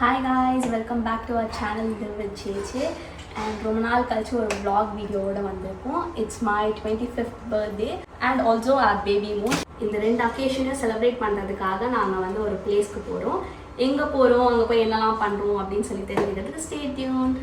Hi guys, welcome back to our channel Live with Cheche and ரொம்ப நாள் கழிச்சு ஒரு vlog வீடியோவோட வந்திருக்கோம். It's my 25th birthday and also our baby moon. இந்த ரெண்டு அக்கேஷனையும் செலிப்ரேட் பண்ணுறதுக்காக நாங்கள் வந்து ஒரு பிளேஸ்க்கு போகிறோம். எங்கே போகிறோம், அங்கே போய் என்னெல்லாம் பண்ணுறோம் அப்படின்னு சொல்லி தெரிஞ்சுக்கிறதுக்கு stay tuned.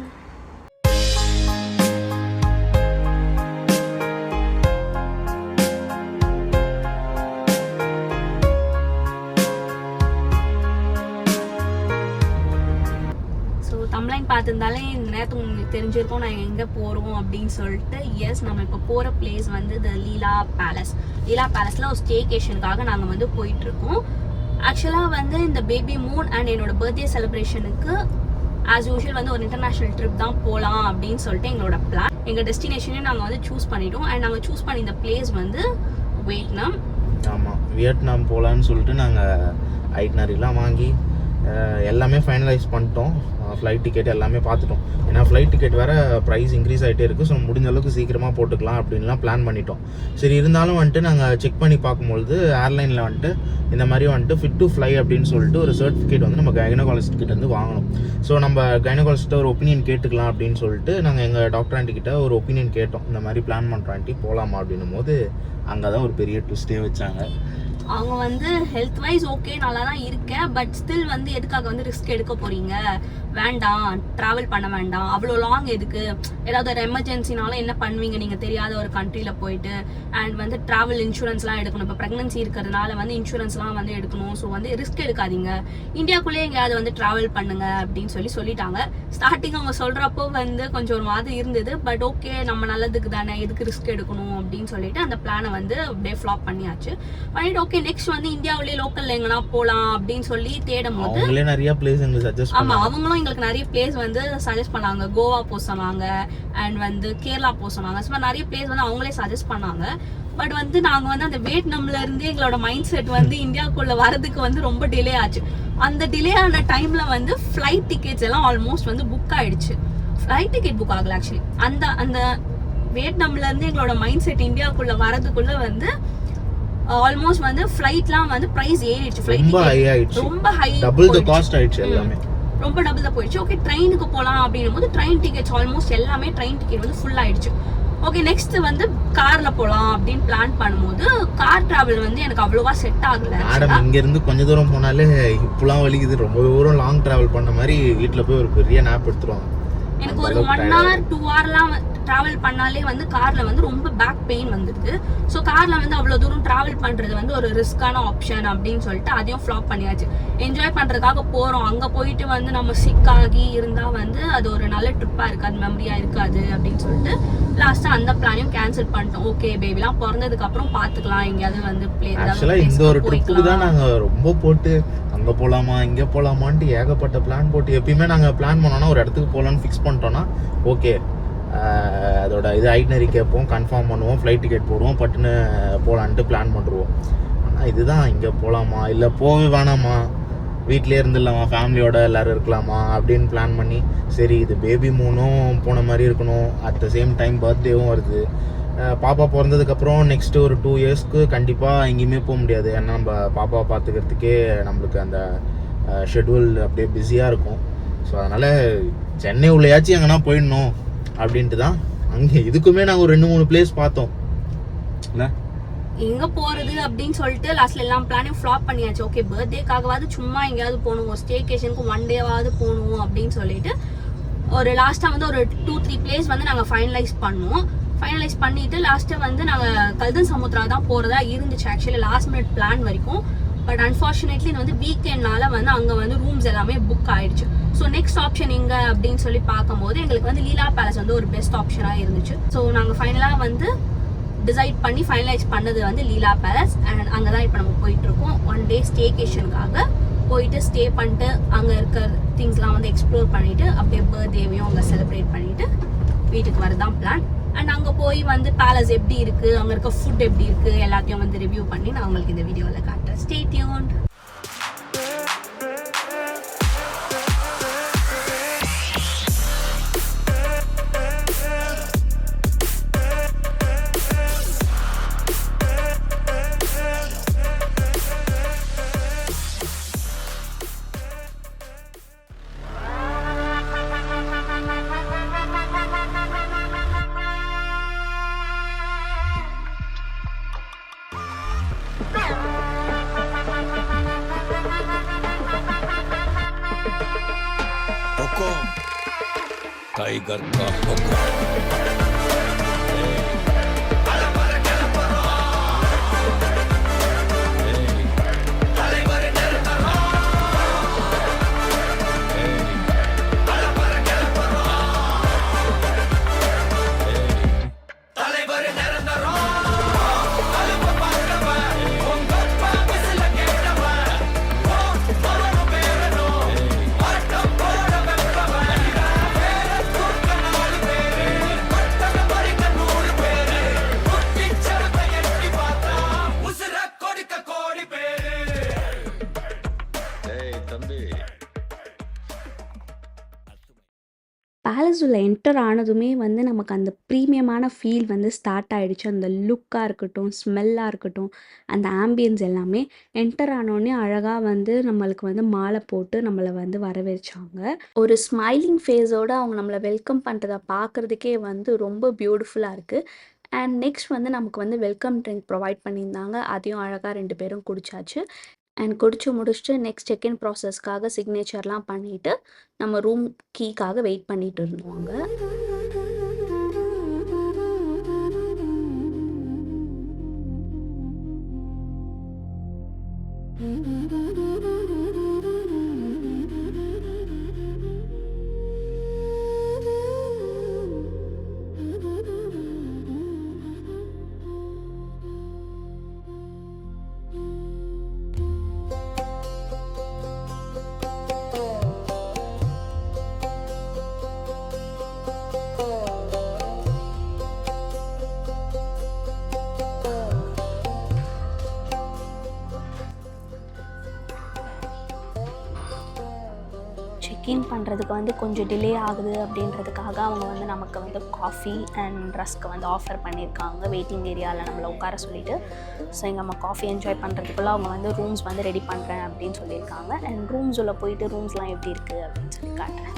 தமிழ்லைன் பார்த்துருந்தாலே இந்த நேரத்துக்கு உங்களுக்கு தெரிஞ்சிருக்கோம் நான் எங்கே போகிறோம் அப்படின்னு சொல்லிட்டு. எஸ், நம்ம இப்போ போகிற பிளேஸ் வந்து த லீலா பேலஸ். லீலா பேலஸில் ஒரு ஸ்டேகேஷனுக்காக நாங்கள் வந்து போயிட்டுருக்கோம். ஆக்சுவலாக வந்து இந்த பேபி மூன் அண்ட் என்னோட பர்த்டே செலிப்ரேஷனுக்கு ஆஸ் யூஷுவல் வந்து ஒரு இன்டர்நேஷ்னல் ட்ரிப் தான் போகலாம் அப்படின்னு சொல்லிட்டு எங்களோட பிளான். எங்கள் டெஸ்டினேஷனையும் நாங்கள் வந்து சூஸ் பண்ணிட்டோம். அண்ட் நாங்கள் சூஸ் பண்ணி இந்த பிளேஸ் வந்து வியட்நாம். ஆமாம், வியட்நாம் போகலான்னு சொல்லிட்டு நாங்கள் ஐட்னரிலாம் வாங்கி எல்லாமே ஃபைனலைஸ் பண்ணிட்டோம். ஃப்ளைட் டிக்கெட் எல்லாமே பார்த்துட்டோம். ஏன்னா ஃப்ளைட் டிக்கெட் வேறு ப்ரைஸ் இன்க்ரீஸ் ஆகிட்டே இருக்குது. ஸோ முடிஞ்ச அளவுக்கு சீக்கிரமாக போட்டுக்கலாம் அப்படின்லாம் பிளான் பண்ணிட்டோம். சரி, இருந்தாலும் வந்துட்டு நாங்கள் செக் பண்ணி பார்க்கும்பொழுது ஏர்லைனில் வந்துட்டு இந்த மாதிரி வந்துட்டு ஃபிட் டு ஃப்ளை அப்படின்னு சொல்லிட்டு ஒரு சர்டிஃபிகேட் வந்து நம்ம கைனகாலஜிஸ்ட் கிட்ட வந்து வாங்கணும். ஸோ நம்ம கைனகாலஜிஸ்ட்டை ஒரு ஒப்பீனியன் கேட்டுக்கலாம் அப்படின்னு சொல்லிட்டு நாங்கள் எங்கள் டாக்டர் ஆண்டி கிட்ட ஒரு ஒப்பீனியன் கேட்டோம். இந்த மாதிரி பிளான் பண்ணுறோம் ஆண்டி, போகலாமா அப்படின்னும் போது அங்கே தான் ஒரு பெரிய ட்விஸ்டே வச்சாங்க. அவங்க வந்து ஹெல்த் வைஸ் ஓகே நல்லா தான் இருக்கேன், பட் ஸ்டில் வந்து எதுக்காக வந்து ரிஸ்க் எடுக்க போறீங்க, வேண்டாம் ட்ராவல் பண்ண வேண்டாம், அவ்வளோ லாங் எதுக்கு, ஏதாவது ஒரு எமர்ஜென்சினாலும் என்ன பண்ணுவீங்க நீங்கள் தெரியாத ஒரு கண்ட்ரியில் போயிட்டு, அண்ட் வந்து ட்ராவல் இன்சூரன்ஸ்லாம் எடுக்கணும். இப்போ ப்ரெக்னன்சி இருக்கிறதுனால வந்து இன்சூரன்ஸ்லாம் வந்து எடுக்கணும். ஸோ வந்து ரிஸ்க் எடுக்காதீங்க, இந்தியாக்குள்ளேயே எங்கேயாவது வந்து ட்ராவல் பண்ணுங்க அப்படின்னு சொல்லிட்டாங்க. ஸ்டார்டிங் அவங்க சொல்கிறப்போ வந்து கொஞ்சம் ஒரு மாதிரி இருந்தது, பட் ஓகே நம்ம நல்லதுக்கு தானே, எதுக்கு ரிஸ்க் எடுக்கணும் அப்படின்னு சொல்லிட்டு அந்த பிளானை வந்து அப்படியே ஃப்ளாப் பண்ணியாச்சு. பண்ணிட்டு ஓகே நெக்ஸ்ட் வந்து இந்தியாவிலே லோக்கல்ல எங்கன்னா போலாம் அப்படின்னு சொல்லி தேடும் போது நிறைய பிளேஸ் எங்களுக்கு சஜஸ்ட் ஆமா அவங்களும் எங்களுக்கு நிறைய பிளேஸ் வந்து சஜஸ்ட் பண்ணாங்க. கோவா போக சொன்னாங்க அண்ட் வந்து கேரளா போக சொன்னாங்க. ஸோ நிறைய பிளேஸ் வந்து அவங்களே சஜஸ்ட் பண்ணாங்க. பட் வந்து நாங்க வந்து அந்த வியட்நாம்ல இருந்து எங்களோட மைண்ட் செட் வந்து இந்தியாவுக்குள்ள வரதுக்கு வந்து ரொம்ப டிலே ஆச்சு. அந்த டிலே ஆன டைம்ல வந்து ஃபிளைட் டிக்கெட்ஸ் எல்லாம் ஆல்மோஸ்ட் வந்து புக் ஆயிடுச்சு. ஃபிளைட் டிக்கெட் புக் ஆகல ஆக்சுவலி. அந்த வியட்நாம்ல இருந்து எங்களோட மைண்ட் செட் இந்தியாவுக்குள்ள வரதுக்குள்ள வந்து ஆல்மோஸ்ட் வந்து ஃளைட்லாம் வந்து பிரைஸ் ஏறிடுச்சு. ஃளைட் ரொம்ப ஹை, டபுள் தி காஸ்ட் ஆயிடுச்சு. எல்லாமே ரொம்ப டபுள் தான் போயிடுச்சு. ஓகே ட்ரெயினுக்கு போலாம் அப்படிங்கும்போது ட்ரெயின் டிக்கெட்ஸ் ஆல்மோஸ்ட் எல்லாமே ட்ரெயின் டிக்கெட் வந்து ஃபுல் ஆயிடுச்சு. ஓகே நெக்ஸ்ட் வந்து கார்ல போலாம் அப்படின்னு பிளான் பண்ணும்போது கார் டிராவல் வந்து எனக்கு அவ்வளவா செட் ஆகல. மேடம் இங்க இருந்து கொஞ்ச தூரம் போனாலே இப்பலாம் வலிக்குது. ரொம்ப தூரம் லாங் டிராவல் பண்ண மாதிரி வீட்ல போய் ஒரு பெரிய நாப் எடுத்துருவாங்க. எனக்கு ஒரு 1 hour 2 hourலாம் டிராவல் பண்ணாலே வந்து கார்ல வந்து ரொம்ப பேக் பெயின் வந்துடுது. ஸோ கார்ல வந்து அவ்வளோ தூரம் டிராவல் பண்றது வந்து ஒரு ரிஸ்கான ஆப்ஷன் அப்படின்னு சொல்லிட்டு அதையும் ஃப்ளாப் பண்ணியாச்சு. என்ஜாய் பண்றதுக்காக போறோம், அங்க போயிட்டு வந்து நம்ம சிக் ஆகி இருந்தா வந்து அது ஒரு நல்ல ட்ரிப்பா இருக்காது, மெமரியா இருக்காது அப்படின்னு சொல்லிட்டு லாஸ்டா அந்த பிளானையும் கேன்சல் பண்ணிட்டோம். ஓகே பேபிலாம் பிறந்ததுக்கு அப்புறம் பாத்துக்கலாம், எங்கேயாவது வந்து இந்த ஒரு ட்ரிப்புக்கு தான் நாங்க ரொம்ப போட்டு அங்க போலாமா இங்க போலாமான்ட்டு ஏகப்பட்ட பிளான் போட்டு எப்பயுமே நாங்க பிளான் பண்ணோம்னா ஒரு இடத்துக்கு போலான்னு ஃபிக்ஸ் பண்ணிட்டோம்னா ஓகே அதோட இது ஐட்னரி கேட்போம், கன்ஃபார்ம் பண்ணுவோம், ஃப்ளைட் டிக்கெட் போடுவோம், பட்டுன்னு போகலான்ட்டு பிளான் பண்ணுவோம். ஆனால் இதுதான் இங்கே போகலாமா இல்லை போகவே வேணாமா, வீட்டிலே இருந்துடலாமா, ஃபேமிலியோட எல்லோரும் இருக்கலாமா அப்படின்னு பிளான் பண்ணி சரி இது பேபி மூணும் போன மாதிரி இருக்கணும், அட் த சேம் டைம் பர்த்டேவும் வருது. பாப்பா பிறந்ததுக்கப்புறம் நெக்ஸ்ட்டு ஒரு 2 இயர்ஸ்க்கு கண்டிப்பாக எங்கேயுமே போக முடியாது. ஏன்னா நம்ம பாப்பாவை பார்த்துக்கிறதுக்கே நம்மளுக்கு அந்த ஷெட்யூல் அப்படியே பிஸியாக இருக்கும். ஸோ அதனால் சென்னை உள்ளேயாச்சும் எங்கன்னா போயிடணும் அப்படின்ட்டு தான் அங்கே இதுக்குமே நாங்கள் ஒரு 2-3 பிளேஸ் பார்த்தோம். எங்க போறது அப்படின்னு சொல்லிட்டு லாஸ்ட்ல எல்லாம் பிளானையும் ஃப்ளாப் பண்ணியாச்சு. ஓகே பர்த்டேக்காகவாது சும்மா எங்கேயாவது போகணும், ஒரு ஸ்டேகேஷனுக்கு 1 டேவாவது போகணும் அப்படின்னு சொல்லிட்டு ஒரு லாஸ்ட்டாக வந்து ஒரு 2-3 பிளேஸ் வந்து நாங்கள் ஃபைனலைஸ் பண்ணோம். ஃபைனலைஸ் பண்ணிட்டு லாஸ்ட்டாக வந்து நாங்கள் கல்தன் சமுத்ரா தான் போகிறதா இருந்துச்சு ஆக்சுவலி லாஸ்ட் மினிட் பிளான் வரைக்கும். பட் அன்ஃபார்ச்சுனேட்லி இது வந்து வீக்கெண்ட்னால வந்து அங்கே வந்து ரூம்ஸ் எல்லாமே புக் ஆயிடுச்சு. ஸோ நெக்ஸ்ட் ஆப்ஷன் எங்க அப்படின்னு சொல்லி பார்க்கும்போது எங்களுக்கு வந்து லீலா பேலஸ் வந்து ஒரு பெஸ்ட் ஆப்ஷனாக இருந்துச்சு. ஸோ நாங்கள் ஃபைனலாக வந்து டிசைட் பண்ணி ஃபைனலைஸ் பண்ணது வந்து லீலா பேலஸ். அண்ட் அங்கே தான் இப்போ நம்ம போயிட்டு இருக்கோம். 1 டே ஸ்டேகேஷனுக்காக போயிட்டு ஸ்டே பண்ணிட்டு அங்கே இருக்கிற திங்ஸ்லாம் வந்து எக்ஸ்ப்ளோர் பண்ணிட்டு அப்படியே பர்த்டேவையும் அங்கே செலிப்ரேட் பண்ணிட்டு வீட்டுக்கு வரதான் பிளான். அண்ட் அங்கே போய் வந்து பேலஸ் எப்படி இருக்கு, அங்கே இருக்க ஃபுட் எப்படி இருக்கு எல்லாத்தையும் வந்து ரிவ்யூ பண்ணி நான் உங்களுக்கு இந்த வீடியோவில் காட்டுறேன். Stay tuned. हुक्म टाइगर का हुक्म பேலஸ் உள்ள என்டர் ஆனதுமே வந்து நமக்கு அந்த ப்ரீமியமான ஃபீல் வந்து ஸ்டார்ட் ஆகிடுச்சு. அந்த லுக்காக இருக்கட்டும், ஸ்மெல்லாக இருக்கட்டும், அந்த ஆம்பியன்ஸ் எல்லாமே என்டர் ஆனோடனே அழகாக வந்து நம்மளுக்கு வந்து மாலை போட்டு நம்மளை வந்து வரவேற்றாங்க. ஒரு ஸ்மைலிங் ஃபேஸோடு அவங்க நம்மளை வெல்கம் பண்ணுறதை பார்க்குறதுக்கே வந்து ரொம்ப பியூட்டிஃபுல்லாக இருக்குது. அண்ட் நெக்ஸ்ட் வந்து நமக்கு வந்து வெல்கம் ட்ரிங்க் ப்ரொவைட் பண்ணியிருந்தாங்க. அதையும் அழகாக 2 பேரும் குடித்தாச்சு. அண்ட் குடிச்சு முடிச்சுட்டு நெக்ஸ்ட் செக்இன் ப்ராசஸ்க்காக சிக்னேச்சர்லாம் பண்ணிவிட்டு நம்ம ரூம் கீக்காக வெயிட் பண்ணிட்டு இருந்தோங்க. செக்இன் பண்ணுறதுக்கு வந்து கொஞ்சம் டிலே ஆகுது அப்படின்றதுக்காக அவங்க வந்து நமக்கு வந்து காஃபி அண்ட் ரஸ்க்கு வந்து ஆஃபர் பண்ணியிருக்காங்க வெயிட்டிங் ஏரியாவில் நம்மளை உட்கார சொல்லிவிட்டு. ஸோ இங்கே நம்ம காஃபி என்ஜாய் பண்ணுறதுக்குள்ளே அவங்க வந்து ரூம்ஸ் வந்து ரெடி பண்ணுறேன் அப்படின்னு சொல்லியிருக்காங்க. அண்ட் ரூம்ஸ் உள்ள போயிட்டு ரூம்ஸ்லாம் எப்படி இருக்குது அப்படின்னு சொல்லி காட்டுறேன்.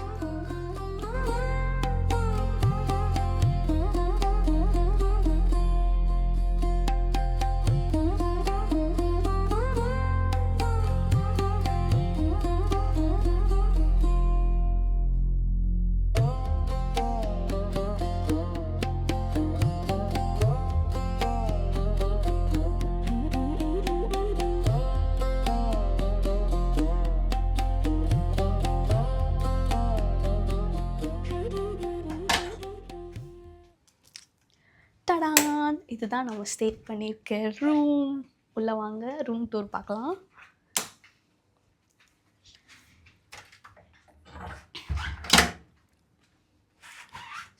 தடான், இதுதான் நம்ம ஸ்டே பண்ணியிருக்க ரூம். உள்ளே வாங்க, ரூம் டூர் பார்க்கலாம்.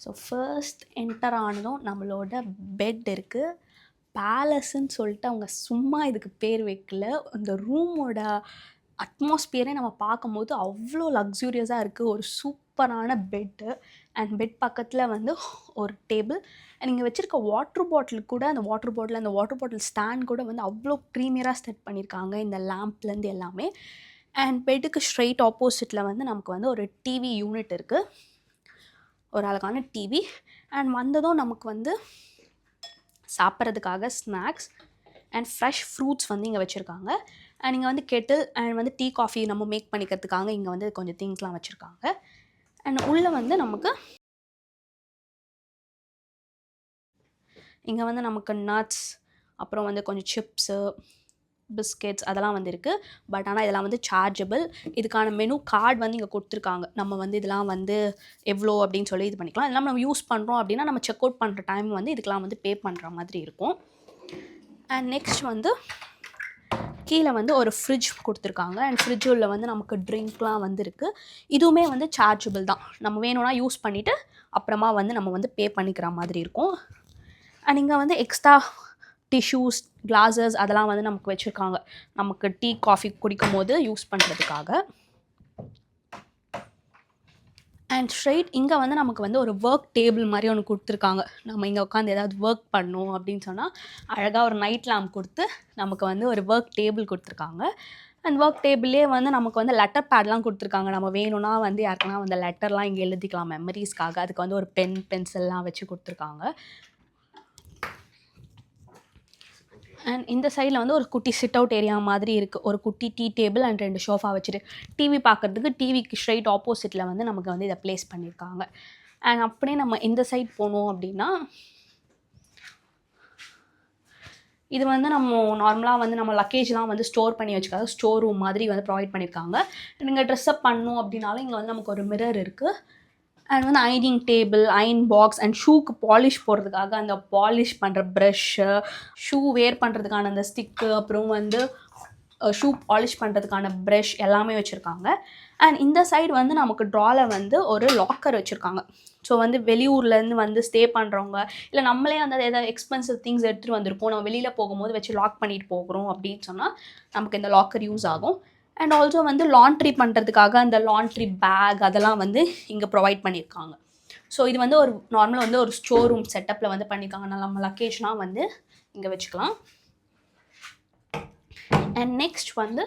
ஸோ ஃபர்ஸ்ட் என்டர் ஆனதும் நம்மளோட பெட் இருக்குது. பேலஸ்ன்னு சொல்லிட்டு அவங்க சும்மா இதுக்கு பேர் வைக்கல. அந்த ரூமோட அட்மாஸ்பியரே நம்ம பார்க்கும்போது அவ்வளோ லக்ஸூரியஸாக இருக்குது. ஒரு சூப்பரான பெட்டு அண்ட் பெட் பக்கத்தில் வந்து ஒரு டேபிள் அண்ட் இங்கே வச்சுருக்க வாட்டர் பாட்டில் கூட அந்த வாட்டர் பாட்டில் ஸ்டாண்ட் கூட வந்து அவ்வளோ ப்ரீமியராக செட் பண்ணியிருக்காங்க இந்த லேம்ப்லேருந்து எல்லாமே. அண்ட் பெட்டுக்கு ஸ்ட்ரெயிட் ஆப்போசிட்டில் வந்து நமக்கு வந்து ஒரு டிவி யூனிட் இருக்குது, ஒரு அழகான டிவி. அண்ட் வந்ததும் நமக்கு வந்து சாப்பிட்றதுக்காக ஸ்நாக்ஸ் அண்ட் ஃப்ரெஷ் ஃப்ரூட்ஸ் வந்து இங்கே வச்சுருக்காங்க. அண்ட் இங்கே வந்து கெட்டில் அண்ட் வந்து டீ காஃபி நம்ம மேக் பண்ணிக்கிறதுக்காக இங்கே வந்து கொஞ்சம் திங்ஸ்லாம் வச்சுருக்காங்க. அண்ட் உள்ளே வந்து நமக்கு இங்கே வந்து நமக்கு நட்ஸ், அப்புறம் வந்து கொஞ்சம் சிப்ஸு, பிஸ்கெட்ஸ் அதெல்லாம் வந்து இருக்குது. பட் ஆனால் இதெல்லாம் வந்து சார்ஜபிள். இதுக்கான மெனு கார்டு வந்து இங்கே கொடுத்துருக்காங்க. நம்ம வந்து இதெல்லாம் வந்து எவ்வளோ அப்படின்னு சொல்லி இது பண்ணிக்கலாம். இதெல்லாம் நம்ம யூஸ் பண்ணுறோம் அப்படின்னா நம்ம செக் அவுட் பண்ணுற டைம் வந்து இதுக்கெலாம் வந்து பே பண்ணுற மாதிரி இருக்கும். அண்ட் நெக்ஸ்ட் வந்து கீழே வந்து ஒரு ஃப்ரிட்ஜ் கொடுத்துருக்காங்க. அண்ட் ஃப்ரிட்ஜுள்ள வந்து நமக்கு ட்ரிங்க்லாம் வந்து இருக்குது. இதுவுமே வந்து சார்ஜபிள் தான். நம்ம வேணும்னா யூஸ் பண்ணிவிட்டு அப்புறமா வந்து நம்ம வந்து பே பண்ணிக்கிற மாதிரி இருக்கும். அண்ட் இங்கே வந்து எக்ஸ்ட்ரா டிஷ்யூஸ், கிளாஸஸ் அதெல்லாம் வந்து நமக்கு வச்சுருக்காங்க, நமக்கு டீ காஃபி குடிக்கும் போது யூஸ் பண்ணுறதுக்காக. அண்ட் ஸ்ட்ரெயிட் இங்கே வந்து நமக்கு வந்து ஒரு ஒர்க் டேபிள் மாதிரி ஒன்று கொடுத்துருக்காங்க. நம்ம இங்கே உட்காந்து ஏதாவது ஒர்க் பண்ணணும் அப்படின்னு சொன்னால் அழகாக ஒரு நைட் லேம்ப் கொடுத்து நமக்கு வந்து ஒரு ஒர்க் டேபிள் கொடுத்துருக்காங்க. அண்ட் ஒர்க் டேபிள்லேயே வந்து நமக்கு வந்து லெட்டர் பேட்லாம் கொடுத்துருக்காங்க. நம்ம வேணும்னா வந்து யாருக்குன்னா அந்த லெட்டர்லாம் இங்கே எழுதிக்கலாம் மெமரிஸ்க்காக. அதுக்கு வந்து ஒரு பென்சில்லாம் வச்சு கொடுத்துருக்காங்க. அண்ட் இந்த சைடில் வந்து ஒரு குட்டி சிட் அவுட் ஏரியா மாதிரி இருக்குது. ஒரு குட்டி டீ டேபிள் அண்ட் 2 ஷோஃபா வச்சுட்டு டிவி பார்க்குறதுக்கு டிவிக்கு ஸ்ட்ரைட் ஆப்போசிட்டில் வந்து நமக்கு வந்து இதை ப்ளேஸ் பண்ணியிருக்காங்க. அண்ட் அப்படியே நம்ம இந்த சைட் போனோம் அப்படின்னா இது வந்து நம்ம நார்மலாக வந்து நம்ம லக்கேஜ்லாம் வந்து ஸ்டோர் பண்ணி வச்சுக்காது ஸ்டோர் ரூம் மாதிரி வந்து ப்ரொவைட் பண்ணியிருக்காங்க. நீங்கள் ட்ரெஸ்அப் பண்ணணும் அப்படின்னாலும் இங்கே வந்து நமக்கு ஒரு மிரர் இருக்குது. அண்ட் வந்து அயனிங் டேபிள், அயன் பாக்ஸ் அண்ட் ஷூக்கு பாலிஷ் போடுறதுக்காக அந்த பாலிஷ் பண்ணுற ப்ரஷ்ஷு, ஷூ வேர் பண்ணுறதுக்கான அந்த ஸ்டிக்கு, அப்புறம் வந்து ஷூ பாலிஷ் பண்ணுறதுக்கான ப்ரஷ் எல்லாமே வச்சுருக்காங்க. அண்ட் இந்த சைடு வந்து நமக்கு ட்ராவில் வந்து ஒரு லாக்கர் வச்சுருக்காங்க. ஸோ வந்து வெளியூர்லேருந்து வந்து ஸ்டே பண்ணுறவங்க இல்லை நம்மளே அந்த ஏதாவது எக்ஸ்பென்சிவ் திங்ஸ் எடுத்துகிட்டு வந்திருப்போம், நம்ம வெளியில் போகும்போது வச்சு லாக் பண்ணிட்டு போகிறோம் அப்படின்னு சொன்னால் நமக்கு இந்த லாக்கர் யூஸ் ஆகும். அண்ட் ஆல்சோ வந்து லாண்ட்ரி பண்ணுறதுக்காக அந்த லாண்ட்ரி பேக் அதெல்லாம் வந்து இங்கே ப்ரொவைட் பண்ணியிருக்காங்க. ஸோ இது வந்து ஒரு நார்மலாக வந்து ஒரு ஸ்டோர் ரூம் செட்டப்பில் வந்து பண்ணியிருக்காங்க. நம்ம லக்கேஜ்லாம் வந்து இங்கே வச்சுக்கலாம். அண்ட் நெக்ஸ்ட் வந்து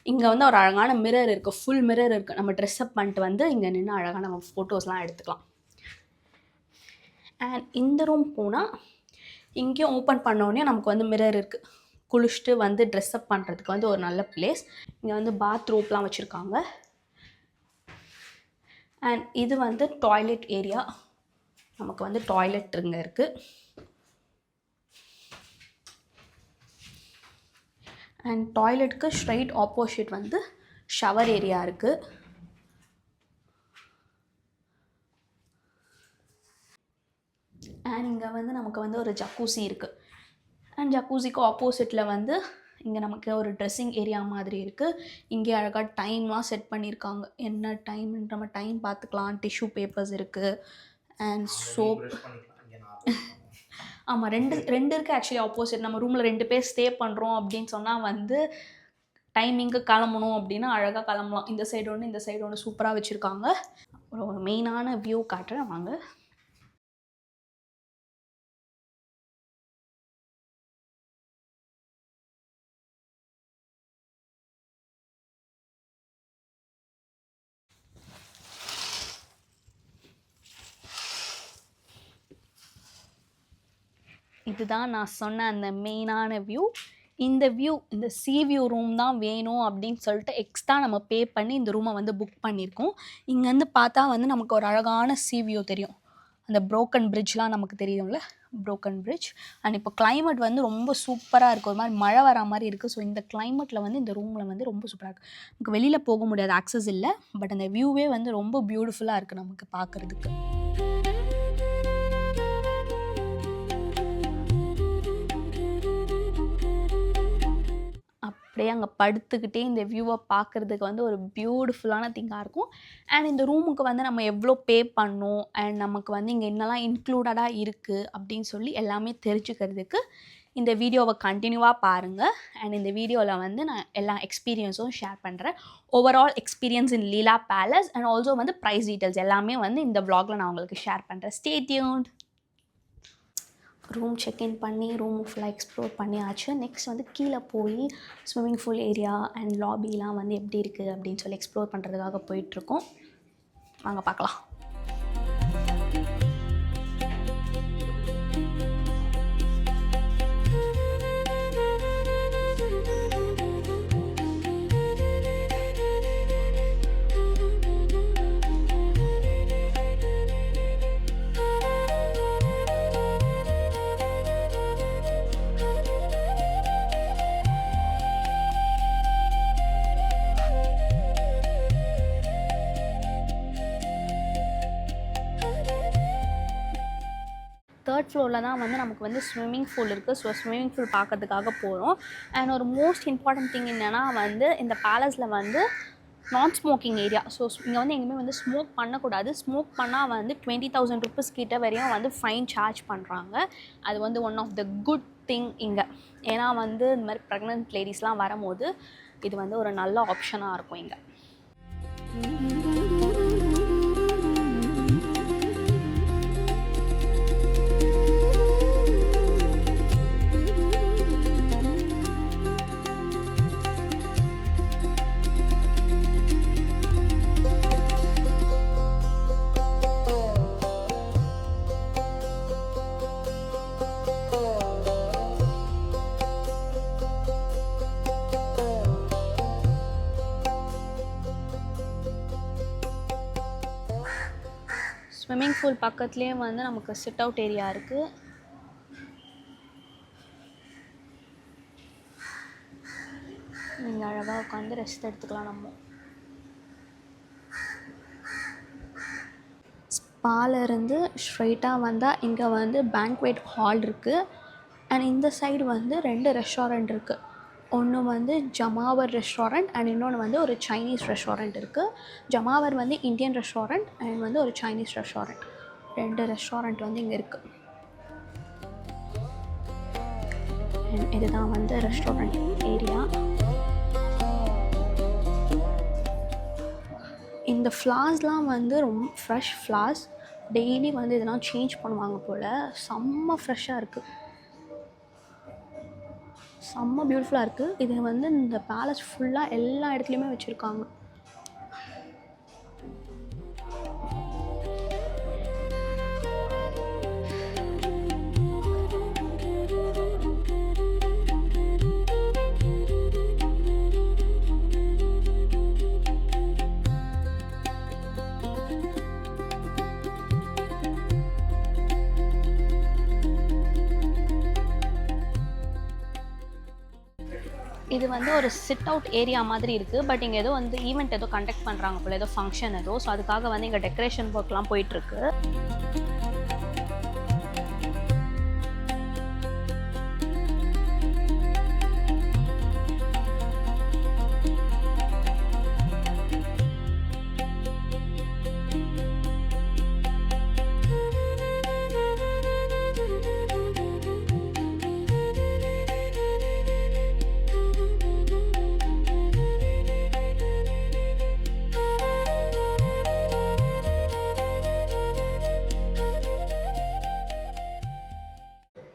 இங்கே வந்து ஒரு அழகான மிரர் இருக்குது, ஃபுல் மிரர் இருக்குது. நம்ம ட்ரெஸ்அப் பண்ணிட்டு வந்து இங்கே நின்று அழகாக நம்ம ஃபோட்டோஸ்லாம் எடுத்துக்கலாம். அண்ட் இந்த ரூம் போனால் இங்கேயும் ஓப்பன் பண்ணோடனே நமக்கு வந்து மிரர் இருக்குது. குளிச்சுட்டு வந்து ட்ரெஸ்அப் பண்ணுறதுக்கு வந்து ஒரு நல்ல பிளேஸ். இங்கே வந்து பாத்ரூம்லாம் வச்சுருக்காங்க. அண்ட் இது வந்து டாய்லெட் ஏரியா. நமக்கு வந்து டாய்லெட் இங்கே இருக்குது. அண்ட் டாய்லெட்டுக்கு ஸ்ட்ரைட் ஆப்போசிட் வந்து ஷவர் ஏரியா இருக்குது. அண்ட் இங்கே வந்து நமக்கு வந்து ஒரு ஜக்கூசி இருக்குது. அண்ட் ஜக்கூசிக்கு ஆப்போசிட்டில் வந்து இங்கே நமக்கு ஒரு ட்ரெஸ்ஸிங் ஏரியா மாதிரி இருக்குது. இங்கே அழகாக டைம்லாம் செட் பண்ணியிருக்காங்க. என்ன டைம்ன்ற நம்ம டைம் பார்த்துக்கலாம். டிஷ்யூ பேப்பர்ஸ் இருக்குது அண்ட் சோப். ஆமாம், ரெண்டு இருக்குது ஆக்சுவலி ஆப்போசிட். நம்ம ரூமில் 2 பேர் ஸ்டே பண்ணுறோம் அப்படின்னு சொன்னால் வந்து டைமிங்க்கு கிளம்பணும் அப்படின்னா அழகாக கிளம்பலாம். இந்த சைடு ஒன்று இந்த சைடு ஒன்று சூப்பராக வச்சுருக்காங்க. ஒரு மெயினான வியூ காட்டுறேன் வாங்க. இதுதான் நான் சொன்ன அந்த மெயினான வியூ. இந்த சி வியூ ரூம் தான் வேணும் அப்படின்னு சொல்லிட்டு எக்ஸ்ட்ரா நம்ம பே பண்ணி இந்த ரூமை வந்து புக் பண்ணியிருக்கோம். இங்கேருந்து பார்த்தா வந்து நமக்கு ஒரு அழகான சி வியூ தெரியும். அந்த ப்ரோக்கன் பிரிட்ஜ்லாம் நமக்கு தெரியும்ல, ப்ரோக்கன் பிரிட்ஜ். அண்ட் இப்போ கிளைமேட் வந்து ரொம்ப சூப்பராக இருக்குது. ஒரு மாதிரி மழை வர மாதிரி இருக்குது. ஸோ இந்த கிளைமேட்டில் வந்து இந்த ரூமில் வந்து ரொம்ப சூப்பராக இருக்குது. நமக்கு வெளியில் போக முடியாது, ஆக்சஸ் இல்லை. பட் அந்த வியூவே வந்து ரொம்ப பியூட்டிஃபுல்லாக இருக்குது நமக்கு பார்க்குறதுக்கு. அப்படியே அங்கே படுத்துக்கிட்டே இந்த வியூவை பார்க்குறதுக்கு வந்து ஒரு பியூட்டிஃபுல்லான திங்காக இருக்கும். அண்ட் இந்த ரூமுக்கு வந்து நம்ம எவ்வளோ பே பண்ணோம் அண்ட் நமக்கு வந்து இங்கே என்னெல்லாம் இன்க்ளூடடாக இருக்குது அப்படின்னு சொல்லி எல்லாமே தெரிஞ்சுக்கிறதுக்கு இந்த வீடியோவை கண்டினியூவாக பாருங்கள். அண்ட் இந்த வீடியோவில் வந்து நான் எல்லா எக்ஸ்பீரியன்ஸும் ஷேர் பண்ணுறேன். Overall experience in Leela palace and also வந்து ப்ரைஸ் டீட்டெயில்ஸ் எல்லாமே வந்து இந்த vlogல நான் உங்களுக்கு ஷேர் பண்ணுறேன். Stay tuned. ரூம் செக்இன் பண்ணி ரூம் ஃபுல்லாக எக்ஸ்ப்ளோர் பண்ணியாச்சு. நெக்ஸ்ட் வந்து கீழே போய் ஸ்விம்மிங் பூல் ஏரியா அண்ட் லாபிலாம் வந்து எப்படி இருக்குது அப்படின்னு சொல்லி எக்ஸ்ப்ளோர் பண்ணுறதுக்காக போயிட்டுருக்கோம். வாங்க பார்க்கலாம். தேர்ட் ஃப்ளோரில் தான் வந்து நமக்கு வந்து ஸ்விம்மிங் பூல் இருக்குது. ஸோ ஸ்விம்மிங் பூல் பார்க்கறதுக்காக போகிறோம். அண்ட் ஒரு மோஸ்ட் இம்பார்ட்டன்ட் திங் என்னென்னா வந்து இந்த பேலஸில் வந்து நான் ஸ்மோக்கிங் ஏரியா. ஸோ இங்கே வந்து எங்கேயுமே வந்து ஸ்மோக் பண்ணக்கூடாது. ஸ்மோக் பண்ணால் வந்து 20,000 rupees கிட்ட வரையும் வந்து ஃபைன் சார்ஜ் பண்ணுறாங்க. அது வந்து one of the good thing இங்கே. ஏன்னா வந்து இந்த மாதிரி ப்ரெக்னென்ட் லேடிஸ்லாம் வரும்போது இது வந்து ஒரு நல்ல ஆப்ஷனாக இருக்கும் இங்கே. ஸ்விம்மிங் பூல் பக்கத்துலேயே வந்து நமக்கு சிட் அவுட் ஏரியா இருக்குது. இங்கே அழகாக உட்காந்து ரெஸ்ட் எடுத்துக்கலாம் நம்ம. ஸ்பாலேருந்து ஸ்ட்ரைட்டாக வந்தால் இங்கே வந்து பேங்க்வெட் ஹால் இருக்குது. அண்ட் இந்த சைடு வந்து 2 ரெஸ்டாரண்ட் இருக்குது. ஒன்று வந்து ஜமாவர் ரெஸ்டாரண்ட் அண்ட் இன்னொன்று வந்து ஒரு சைனீஸ் ரெஸ்டாரண்ட் இருக்குது. ஜமாவர் வந்து இந்தியன் ரெஸ்டாரண்ட் அண்ட் வந்து ஒரு சைனீஸ் ரெஸ்டாரண்ட். 2 ரெஸ்டாரண்ட் வந்து இங்கே இருக்குது. இதுதான் வந்து ரெஸ்டாரண்ட் ஏரியா. இந்த ஃப்ளார்ஸ்லாம் வந்து ரொம்ப ஃப்ரெஷ் ஃப்ளார்ஸ். டெய்லி வந்து இதெல்லாம் சேஞ்ச் பண்ணுவாங்க போல். செம்ம ஃப்ரெஷ்ஷாக இருக்குது, செம்ம பியூட்டிஃபுல்லாக இருக்குது. இது வந்து இந்த பேலஸ் ஃபுல்லாக எல்லா இடத்துலையுமே வச்சுருக்காங்க. இது வந்து ஒரு சிட் அவுட் ஏரியா மாதிரி இருக்குது. பட் இங்கே ஏதோ வந்து ஈவெண்ட் ஏதோ கண்டக்ட் பண்ணுறாங்க போல், ஏதோ ஃபங்க்ஷன் ஏதோ. ஸோ அதுக்காக வந்து இங்கே டெக்கரேஷன் ஒர்க்லாம் போயிட்டுருக்கு.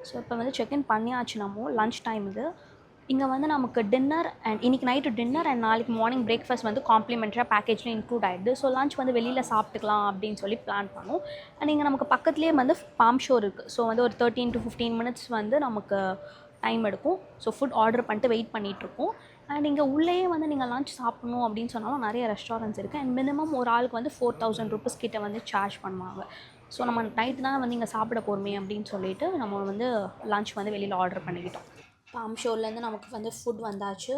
ஸோ இப்போ வந்து செக்இன் பண்ணியாச்சு நம்ம. லன்ச் டைம் இது. இங்கே வந்து நமக்கு டின்னர் அண்ட் இன்றைக்கி நைட்டு டின்னர் அண்ட் நாளைக்கு மார்னிங் பிரேக்ஃபாஸ்ட் வந்து காம்ப்ளிமெண்ட்ரியாக பேக்கேஜில் இன்க்ளூட் ஆகிடுது. ஸோ லன்ச் வந்து வெளியில் சாப்பிட்டுக்கலாம் அப்படின்னு சொல்லி பிளான் பண்ணோம். அண்ட் இங்கே நமக்கு பக்கத்துலேயே வந்து பாம் ஷோர் இருக்குது. ஸோ வந்து ஒரு 13 to 15 minutes வந்து நமக்கு டைம் எடுக்கும். ஸோ ஃபுட் ஆர்டர் பண்ணிட்டு வெயிட் பண்ணிகிட்ருக்கோம். அண்ட் இங்கே உள்ளேயே வந்து நீங்கள் லன்ச் சாப்பிட்ணும் அப்படின்னு சொன்னாலும் நிறைய ரெஸ்டாரண்ட்ஸ் இருக்குது. அண்ட் மினிமம் ஒரு ஆளுக்கு வந்து 4000 rupees கிட்ட வந்து சார்ஜ் பண்ணுவாங்க. ஸோ நம்ம நைட்டு தான் வந்து இங்கே சாப்பிட போகிறோமே அப்படின்னு சொல்லிட்டு நம்ம வந்து லன்ச் வந்து வெளியில் ஆர்டர் பண்ணிக்கிட்டோம். பாம் ஷோர்லேருந்து நமக்கு வந்து ஃபுட் வந்தாச்சு.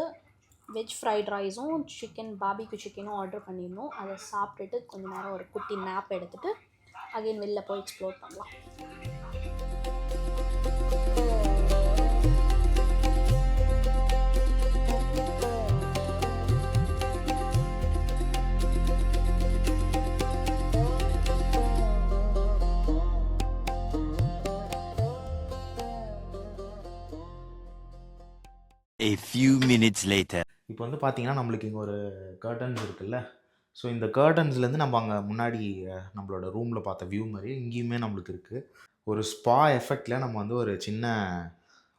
வெஜ் ஃப்ரைட் ரைஸும் சிக்கன் பாபிக்யூ சிக்கனும் ஆர்டர் பண்ணியிருந்தோம். அதை சாப்பிட்டுட்டு கொஞ்சம் நேரம் ஒரு குட்டி நேப் எடுத்துகிட்டு அகைன் வெளில போய் எக்ஸ்ப்ளோர் பண்ணலாம். A few minutes later. இப்போ வந்து பார்த்தீங்கன்னா நம்மளுக்கு இங்கே ஒரு கர்டன்ஸ் இருக்குல்ல. ஸோ இந்த கர்டன்ஸ்லேருந்து நம்ம அங்கே முன்னாடி நம்மளோட ரூமில் பார்த்த வியூ மாதிரி இங்கேயுமே நம்மளுக்கு இருக்குது. ஒரு ஸ்பா எஃபெக்டில் நம்ம வந்து ஒரு சின்ன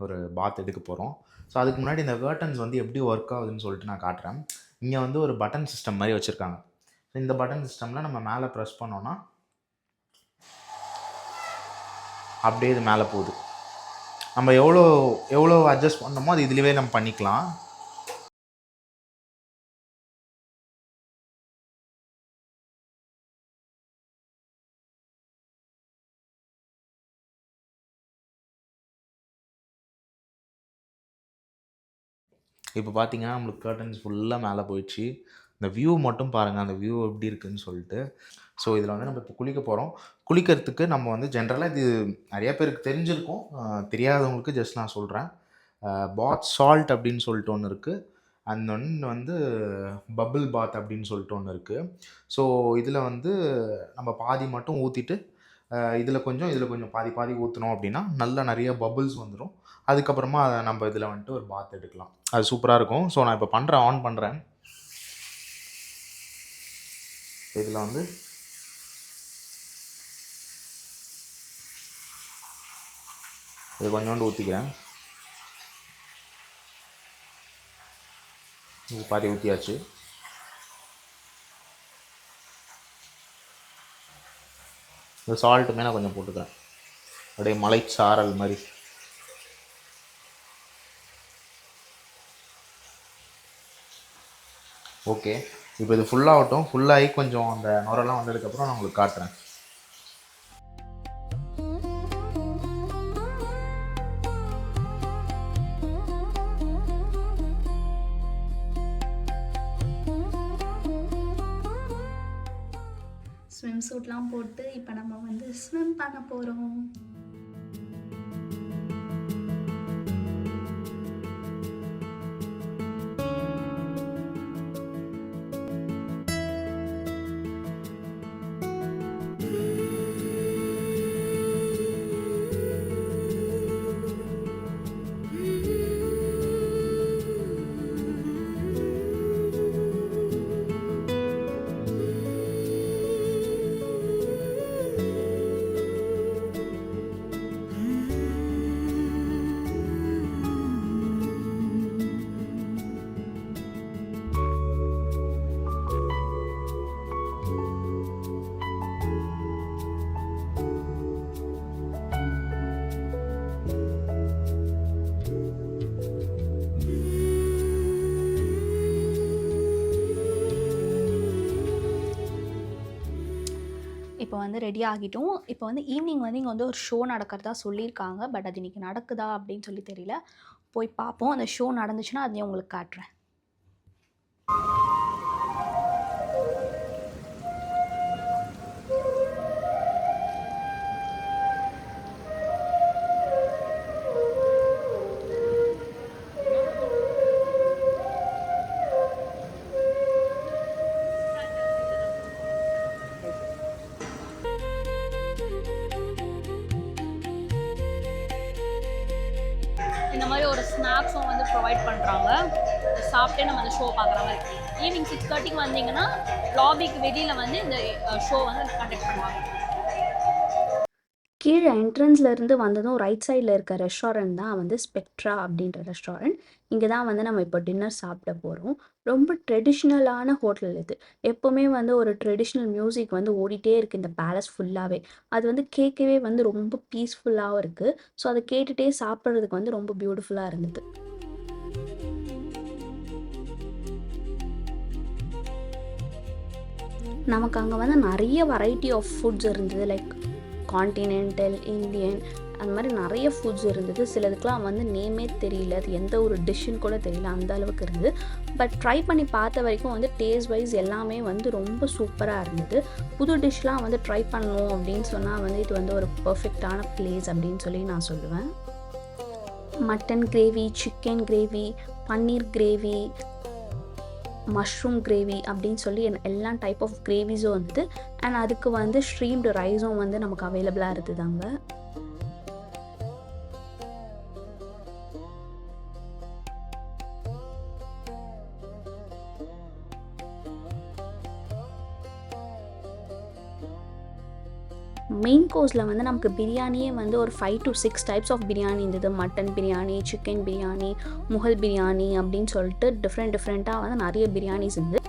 ஒரு பாத் எடுக்க போகிறோம். ஸோ அதுக்கு முன்னாடி இந்த கர்டன்ஸ் வந்து எப்படி ஒர்க் ஆகுதுன்னு சொல்லிட்டு நான் காட்டுறேன். இங்கே வந்து ஒரு பட்டன் சிஸ்டம் மாதிரி வச்சுருக்காங்க. ஸோ இந்த பட்டன் சிஸ்டமில் நம்ம மேலே ப்ரெஸ் பண்ணோன்னா அப்படியே இது மேலே போகுது. நம்ம எவ்வளோ அட்ஜஸ்ட் பண்ணணுமோ அது இதுலேயே நம்ம பண்ணிக்கலாம். இப்போ பார்த்தீங்கன்னா நம்மளுக்கு கர்டன்ஸ் ஃபுல்லாக மேலே போயிடுச்சு. இந்த வியூ மட்டும் பாருங்கள், அந்த வியூ எப்படி இருக்குதுன்னு சொல்லிட்டு. ஸோ இதில் வந்து நம்ம இப்போ குளிக்க போகிறோம். குளிக்கிறதுக்கு நம்ம வந்து ஜென்ரலாக இது நிறையா பேருக்கு தெரிஞ்சிருக்கும், தெரியாதவங்களுக்கு ஜஸ்ட் நான் சொல்கிறேன். பாத் சால்ட் அப்படின்னு சொல்லிட்டு ஒன்று இருக்குது. அந்த ஒன்று வந்து பபிள் பாத் அப்படின்னு சொல்லிட்டு ஒன்று இருக்குது. ஸோ இதில் வந்து நம்ம பாதி மட்டும் ஊற்றிட்டு இதில் கொஞ்சம் பாதி பாதி ஊற்றினோம் அப்படின்னா நல்லா நிறைய பபிள்ஸ் வந்துடும். அதுக்கப்புறமா அதை நம்ம இதில் வந்துட்டு ஒரு பாத் எடுக்கலாம். அது சூப்பராக இருக்கும். ஸோ நான் இப்போ ஆன் பண்ணுறேன். இதில் வந்து இது கொஞ்சோண்டு ஊற்றிக்கிறேன். இது பாதி ஊற்றியாச்சு. இந்த சால்ட்டுமே நான் கொஞ்சம் போட்டுக்கிறேன், அப்படியே மலை சாரல் மாதிரி. ஓகே, இப்போ இது ஃபுல்லாகட்டும். ஃபுல்லாகி கொஞ்சம் அந்த நுரெல்லாம் வந்ததுக்கப்புறம் நான் உங்களுக்கு காட்டுறேன். ஸ்விம் சூட்லாம் போட்டு இப்போ நம்ம வந்து ஸ்விம் பண்ண போகிறோம். இப்போ வந்து ரெடி ஆகிட்டோம். இப்போ வந்து ஈவினிங் வந்து இங்கே வந்து ஒரு ஷோ நடக்கிறதா சொல்லியிருக்காங்க. பட் அது இன்றைக்கி நடக்குதா அப்படின்னு சொல்லி தெரியல. போய் பார்ப்போம். அந்த ஷோ நடந்துச்சுன்னா அதையும் உங்களுக்கு காட்டுறேன். இந்த மாதிரி ஒரு ஸ்நாக்ஸும் வந்து ப்ரொவைட் பண்ணுறாங்க. சாப்பிட்டே நம்ம அந்த ஷோ பார்க்குற மாதிரி. ஈவினிங் 6:30க்கு வந்தீங்கன்னா லாபிக்கு வெளியில் வந்து இந்த ஷோ வந்து கண்டக்ட் பண்ணுவாங்க. கீழே என்ட்ரன்ஸ்லேருந்து வந்ததும் ரைட் சைடில் இருக்க ரெஸ்டாரண்ட் தான் வந்து ஸ்பெக்ட்ரா அப்படின்ற ரெஸ்டாரண்ட். இங்கே தான் வந்து நம்ம இப்போ டின்னர் சாப்பிட போகிறோம். ரொம்ப ட்ரெடிஷ்னலான ஹோட்டல் இது. எப்போவுமே வந்து ஒரு ட்ரெடிஷ்னல் மியூசிக் வந்து ஓடிட்டே இருக்குது இந்த பேலஸ் ஃபுல்லாகவே. அது வந்து கேட்கவே வந்து ரொம்ப பீஸ்ஃபுல்லாகவும் இருக்குது. ஸோ அதை கேட்டுகிட்டே சாப்பிட்றதுக்கு வந்து ரொம்ப பியூட்டிஃபுல்லாக இருந்தது. நமக்கு அங்கே வந்து நிறைய வெரைட்டி ஆஃப் ஃபுட்ஸ் இருந்தது. லைக் கான்டினென்டல், இந்தியன், அந்த மாதிரி நிறைய ஃபுட்ஸ் இருந்தது. சிலதுக்கெலாம் வந்து நேமே தெரியல, அது எந்த ஒரு டிஷ்ஷுன்னு கூட தெரியல, அந்த அளவுக்கு இருந்தது. பட் ட்ரை பண்ணி பார்த்த வரைக்கும் வந்து டேஸ்ட் வைஸ் எல்லாமே வந்து ரொம்ப சூப்பராக இருந்தது. புது டிஷ்லாம் வந்து ட்ரை பண்ணணும் அப்படின்னு சொன்னால் வந்து இது வந்து ஒரு பர்ஃபெக்டான பிளேஸ் அப்படின்னு சொல்லி நான் சொல்லுவேன். மட்டன் கிரேவி, சிக்கன் கிரேவி, பன்னீர் கிரேவி, மஷ்ரூம் கிரேவி அப்படின்னு சொல்லி எல்லா டைப் ஆஃப் கிரேவிஸும் வந்துட்டு அண்ட் அதுக்கு வந்து ஸ்ட்ரீம்டு ரைஸும் வந்து நமக்கு அவைலபிளாக இருந்ததுங்க. மெயின் கோர்ஸில் வந்து நமக்கு பிரியாணியே வந்து ஒரு 5 to 6 டைப்ஸ் ஆஃப் பிரியாணி இருந்தது. மட்டன் பிரியாணி, சிக்கன் பிரியாணி, முகல் பிரியாணி அப்படின்னு சொல்லிட்டு டிஃப்ரெண்ட்டாக வந்து நிறைய பிரியாணிஸ் இருந்தது.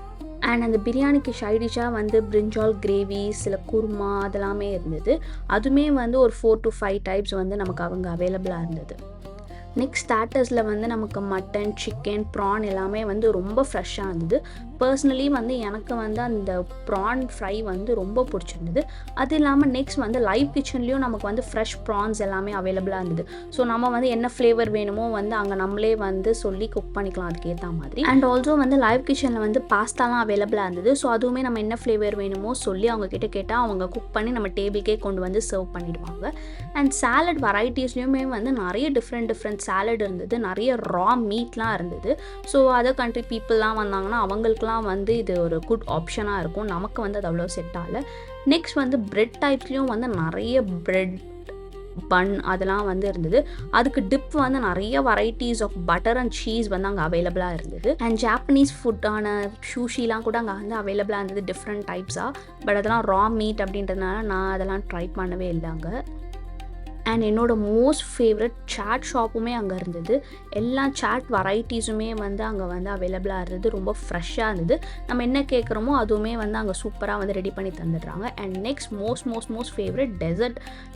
அண்ட் அந்த பிரியாணிக்கு சைடிஷாக வந்து பிரிஞ்சால் கிரேவி, சில குருமா அதெல்லாமே இருந்தது. அதுவுமே வந்து ஒரு 4 to 5 டைப்ஸ் வந்து நமக்கு அவங்க அவைலபிளாக இருந்தது. நெக்ஸ்ட் ஸ்டார்டர்ஸில் வந்து நமக்கு மட்டன், சிக்கன், ப்ரான் எல்லாமே வந்து ரொம்ப ஃப்ரெஷ்ஷாக இருந்தது. பர்சனலி வந்து எனக்கு வந்து அந்த ப்ரான் ஃப்ரை வந்து ரொம்ப பிடிச்சிருந்தது. அது இல்லாமல் நெக்ஸ்ட் வந்து லைவ் கிச்சன்லேயும் நமக்கு வந்து ஃப்ரெஷ் ப்ரான்ஸ் எல்லாமே அவைலபிளாக இருந்தது. ஸோ நம்ம வந்து என்ன ஃப்ளேவர் வேணுமோ வந்து அங்கே நம்மளே வந்து சொல்லி குக் பண்ணிக்கலாம் அதுக்கேற்ற மாதிரி. அண்ட் ஆல்சோ வந்து லைவ் கிச்சனில் வந்து பாஸ்தாலாம் அவைலபிளாக இருந்தது. ஸோ அதுவுமே நம்ம என்ன ஃப்ளேவர் வேணுமோ சொல்லி அவங்க கிட்ட கேட்டால் அவங்க குக் பண்ணி நம்ம டேபிள்கே கொண்டு வந்து சர்வ் பண்ணிடுவாங்க. அண்ட் சாலட் வெரைட்டிஸ்லேயுமே வந்து நிறைய டிஃப்ரெண்ட் சாலட் இருந்தது. நிறைய ரா மீட்லாம் இருந்தது. ஸோ அதர் கண்ட்ரி பீப்புளெலாம் வந்தாங்கன்னா அவங்களுக்குலாம் வந்து இது ஒரு குட் ஆப்ஷனாக இருக்கும். நமக்கு வந்து அது அவ்வளோ செட் ஆகலை. நெக்ஸ்ட் வந்து பிரெட் டைப்ஸ்லேயும் வந்து நிறைய பிரெட், பன் அதெல்லாம் வந்து இருந்தது. அதுக்கு டிப் வந்து நிறைய varieties of butter and cheese வந்து அங்கே அவைலபிளாக இருந்தது. அண்ட் ஜாப்பனீஸ் ஃபுட்டான சூஷிலாம் கூட அங்கே வந்து அவைலபிளாக இருந்தது டிஃப்ரெண்ட் டைப்ஸாக. பட் அதெல்லாம் ரா மீட் அப்படின்றதுனால நான் அதெல்லாம் ட்ரை பண்ணவே இல்லைங்க. அண்ட் என்னோடய மோஸ்ட் ஃபேவரட் சாட் ஷாப்புமே அங்கே இருந்தது. எல்லா சாட் வெரைட்டிஸுமே வந்து அங்கே வந்து அவைலபிளாக இருந்தது. ரொம்ப ஃப்ரெஷ்ஷாக இருந்தது. நம்ம என்ன கேட்குறோமோ அதுவுமே வந்து அங்கே சூப்பராக வந்து ரெடி பண்ணி தந்துடுறாங்க. And next most favourite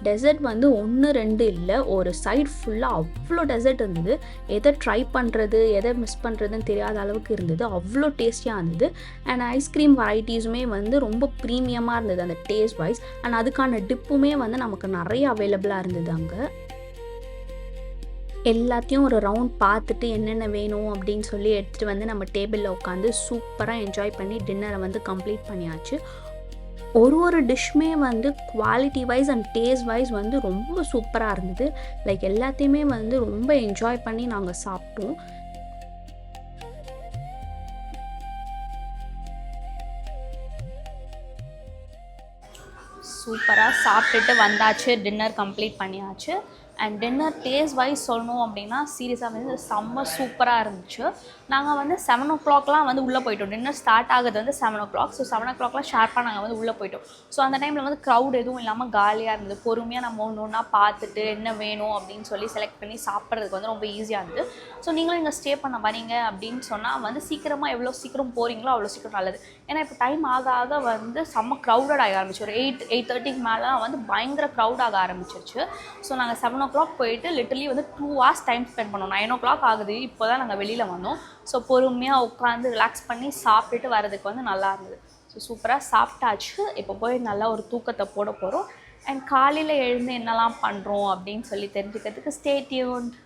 dessert வந்து 1 2 இல்லை, ஒரு சைட் ஃபுல்லாக அவ்வளோ டெசர்ட் இருந்தது. எதை ட்ரை பண்ணுறது எதை மிஸ் பண்ணுறதுன்னு தெரியாத அளவுக்கு இருந்தது. அவ்வளோ டேஸ்டியாக இருந்தது. அண்ட் ஐஸ்கிரீம் வெரைட்டிஸுமே வந்து ரொம்ப ப்ரீமியமாக இருந்தது அந்த டேஸ்ட் வைஸ். அண்ட் அதுக்கான டிப்புமே வந்து நமக்கு நிறைய அவைலபிளாக இருந்தது. அங்க எல்லாத்தையும் ஒரு ரவுண்ட் பார்த்துட்டு என்னென்ன வேணும் அப்படின்னு சொல்லி எடுத்துகிட்டு வந்து நம்ம டேபிளில் உட்காந்து சூப்பராக என்ஜாய் பண்ணி டின்னரை வந்து கம்ப்ளீட் பண்ணியாச்சு. ஒரு டிஷ்மே வந்து quality wise and taste wise வந்து ரொம்ப சூப்பராக இருந்தது. லைக் எல்லாத்தையுமே வந்து ரொம்ப என்ஜாய் பண்ணி நாங்கள் சாப்பிட்டோம். சூப்பராக சாப்பிட்டுட்டு வந்தாச்சு, டின்னர் கம்ப்ளீட் பண்ணியாச்சு. அண்ட் டின்னர் டேஸ்ட் வைஸ் சொல்லணும் அப்படின்னா சீரியஸாக வந்து செம்ம சூப்பராக இருந்துச்சு. நாங்கள் வந்து 7 o'clockலாம் வந்து உள்ளே போயிட்டோம். டின்னர் ஸ்டார்ட் ஆகுது வந்து 7 o'clock. ஸோ 7 o'clockலாம் ஷார்ப்பாக நாங்கள் வந்து உள்ளே போயிட்டோம். ஸோ அந்த டைமில் வந்து க்ரௌட் எதுவும் இல்லாமல் காலியாக இருந்தது. பொறுமையாக நம்ம ஒன்று ஒன்றா பார்த்துட்டு என்ன வேணும் அப்படின்னு சொல்லி செலக்ட் பண்ணி சாப்பிட்றதுக்கு வந்து ரொம்ப ஈஸியாக இருந்தது. ஸோ நீங்களும் இங்கே ஸ்டே பண்ண வரீங்க அப்படின்னு சொன்னால் வந்து சீக்கிரமாக எவ்வளோ சீக்கிரம் போகிறீங்களோ அவ்வளோ சீக்கிரம் நல்லது. ஏன்னா இப்போ டைம் ஆக ஆக வந்து செம்ம க்ரௌடட் ஆக ஆரம்பிச்சு. ஒரு 8:30க்கு மேலே வந்து பயங்கர க்ரௌட் ஆக ஆரம்பிச்சிருச்சு. ஸோ நாங்கள் 7 o'clock போயிட்டு லிட்டரலி வந்து 2 hours டைம் ஸ்பெண்ட் பண்ணோம். 9 o'clock ஆகுது, இப்போ தான் நாங்கள் வெளியில் வந்தோம். ஸோ பொறுமையாக உட்காந்து ரிலாக்ஸ் பண்ணி சாப்பிட்டுட்டு வரதுக்கு வந்து நல்லா இருந்தது. ஸோ சூப்பராக சாப்பிட்டாச்சு. இப்போ போய் நல்லா ஒரு தூக்கத்தை போட போகிறோம். அண்ட் காலையில் எழுந்து என்னெல்லாம் பண்ணுறோம் அப்படின்னு சொல்லி தெரிஞ்சுக்கிறதுக்கு ஸ்டே டியூன்ட்.